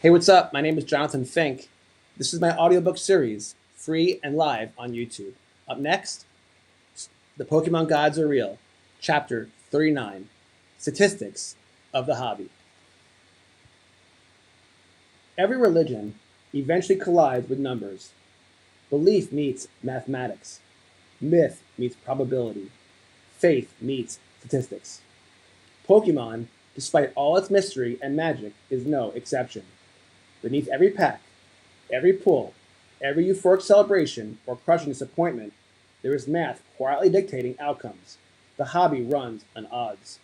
Hey, what's up? My name is Jonathan Fink. This is my audiobook series, free and live on YouTube. Up next, The Pokemon Gods Are Real, Chapter 39, Statistics of the Hobby. Every religion eventually collides with numbers. Belief meets mathematics. Myth meets probability. Faith meets statistics. Pokemon, despite all its mystery and magic, is no exception. Beneath every pack, every pull, every euphoric celebration or crushing disappointment, there is math quietly dictating outcomes. The hobby runs on odds.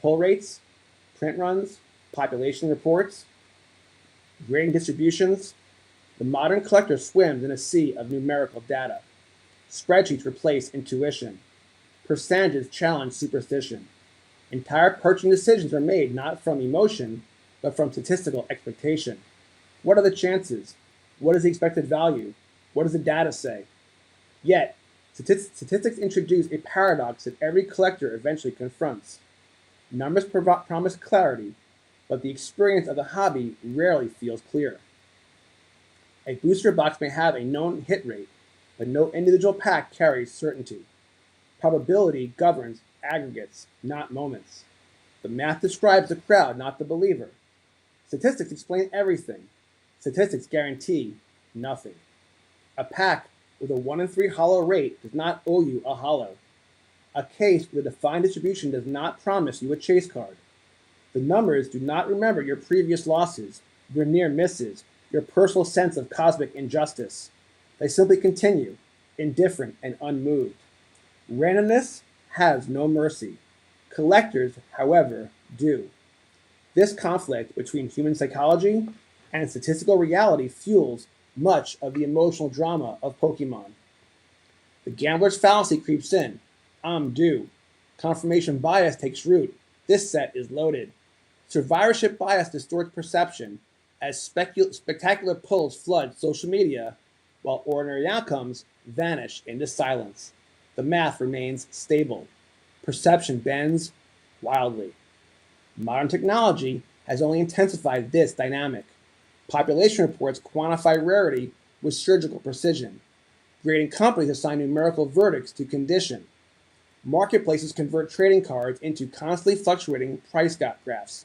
Pull rates, print runs, population reports, grading distributions. The modern collector swims in a sea of numerical data. Spreadsheets replace intuition. Percentages challenge superstition. Entire purchasing decisions are made not from emotion, but from statistical expectation. What are the chances? What is the expected value? What does the data say? Yet, statistics introduce a paradox that every collector eventually confronts. Numbers promise clarity, but the experience of the hobby rarely feels clear. A booster box may have a known hit rate, but no individual pack carries certainty. Probability governs aggregates, not moments. The math describes the crowd, not the believer. Statistics explain everything. Statistics guarantee nothing. A pack with a 1 in 3 hollow rate does not owe you a hollow. A case with a defined distribution does not promise you a chase card. The numbers do not remember your previous losses, your near misses, your personal sense of cosmic injustice. They simply continue, indifferent and unmoved. Randomness has no mercy. Collectors, however, do. This conflict between human psychology and statistical reality fuels much of the emotional drama of Pokemon. The gambler's fallacy creeps in. I'm due. Confirmation bias takes root. This set is loaded. Survivorship bias distorts perception as spectacular pulls flood social media, while ordinary outcomes vanish into silence. The math remains stable. Perception bends wildly. Modern technology has only intensified this dynamic. Population reports quantify rarity with surgical precision. Grading companies assign numerical verdicts to condition. Marketplaces convert trading cards into constantly fluctuating price graphs.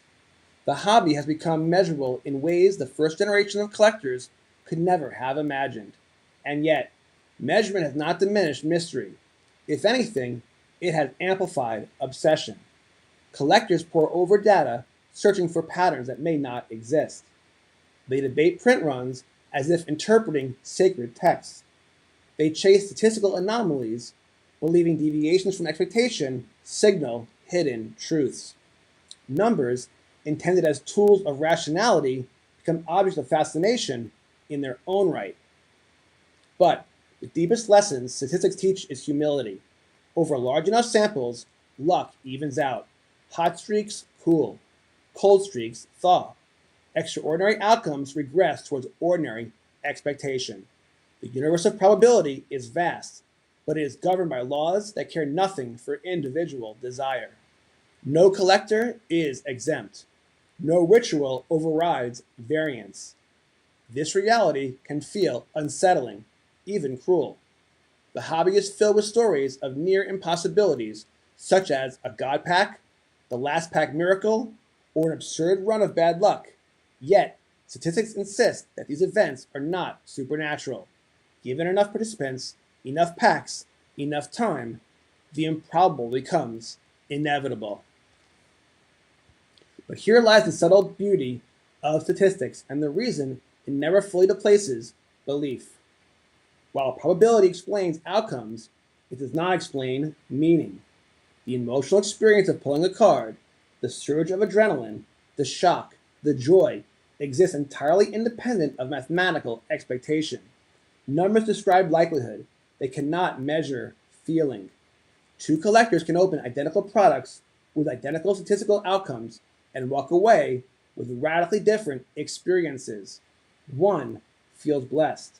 The hobby has become measurable in ways the first generation of collectors could never have imagined. And yet, measurement has not diminished mystery. If anything, it has amplified obsession. Collectors pore over data, searching for patterns that may not exist. They debate print runs as if interpreting sacred texts. They chase statistical anomalies, believing deviations from expectation signal hidden truths. Numbers, intended as tools of rationality, become objects of fascination in their own right. But the deepest lessons statistics teach is humility. Over large enough samples, luck evens out. Hot streaks cool. Cold streaks thaw. Extraordinary outcomes regress towards ordinary expectation. The universe of probability is vast, but it is governed by laws that care nothing for individual desire. No collector is exempt. No ritual overrides variance. This reality can feel unsettling, even cruel. The hobby is filled with stories of near impossibilities, such as a god pack, the last pack miracle, or an absurd run of bad luck. Yet, statistics insist that these events are not supernatural. Given enough participants, enough packs, enough time, the improbable becomes inevitable. But here lies the subtle beauty of statistics and the reason it never fully displaces belief. While probability explains outcomes, it does not explain meaning. The emotional experience of pulling a card, the surge of adrenaline, the shock, the joy, exists entirely independent of mathematical expectation. Numbers describe likelihood. They cannot measure feeling. Two collectors can open identical products with identical statistical outcomes and walk away with radically different experiences. One feels blessed.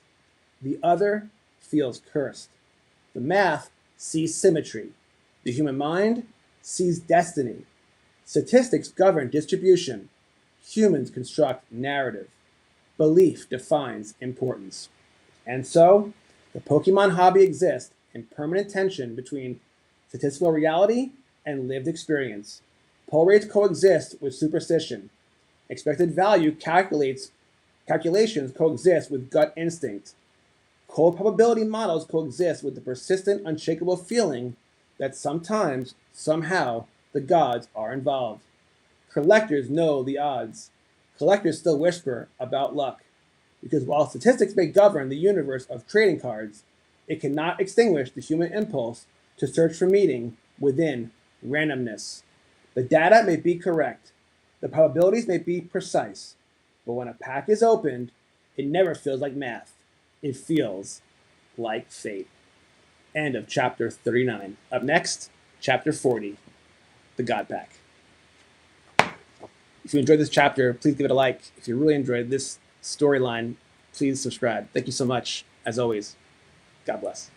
The other feels cursed. The math sees symmetry. The human mind sees destiny. Statistics govern distribution. Humans construct narrative. Belief defines importance. And so, the Pokemon hobby exists in permanent tension between statistical reality and lived experience. Pull rates coexist with superstition. Expected value calculations coexist with gut instinct. Cold probability models coexist with the persistent, unshakable feeling that sometimes, somehow, the gods are involved. Collectors know the odds. Collectors still whisper about luck. Because while statistics may govern the universe of trading cards, it cannot extinguish the human impulse to search for meaning within randomness. The data may be correct, the probabilities may be precise, but when a pack is opened, it never feels like math. It feels like fate. End of chapter 39. Up next, chapter 40, the God Pack. If you enjoyed this chapter, please give it a like. If you really enjoyed this storyline, please subscribe. Thank you so much. As always, God bless.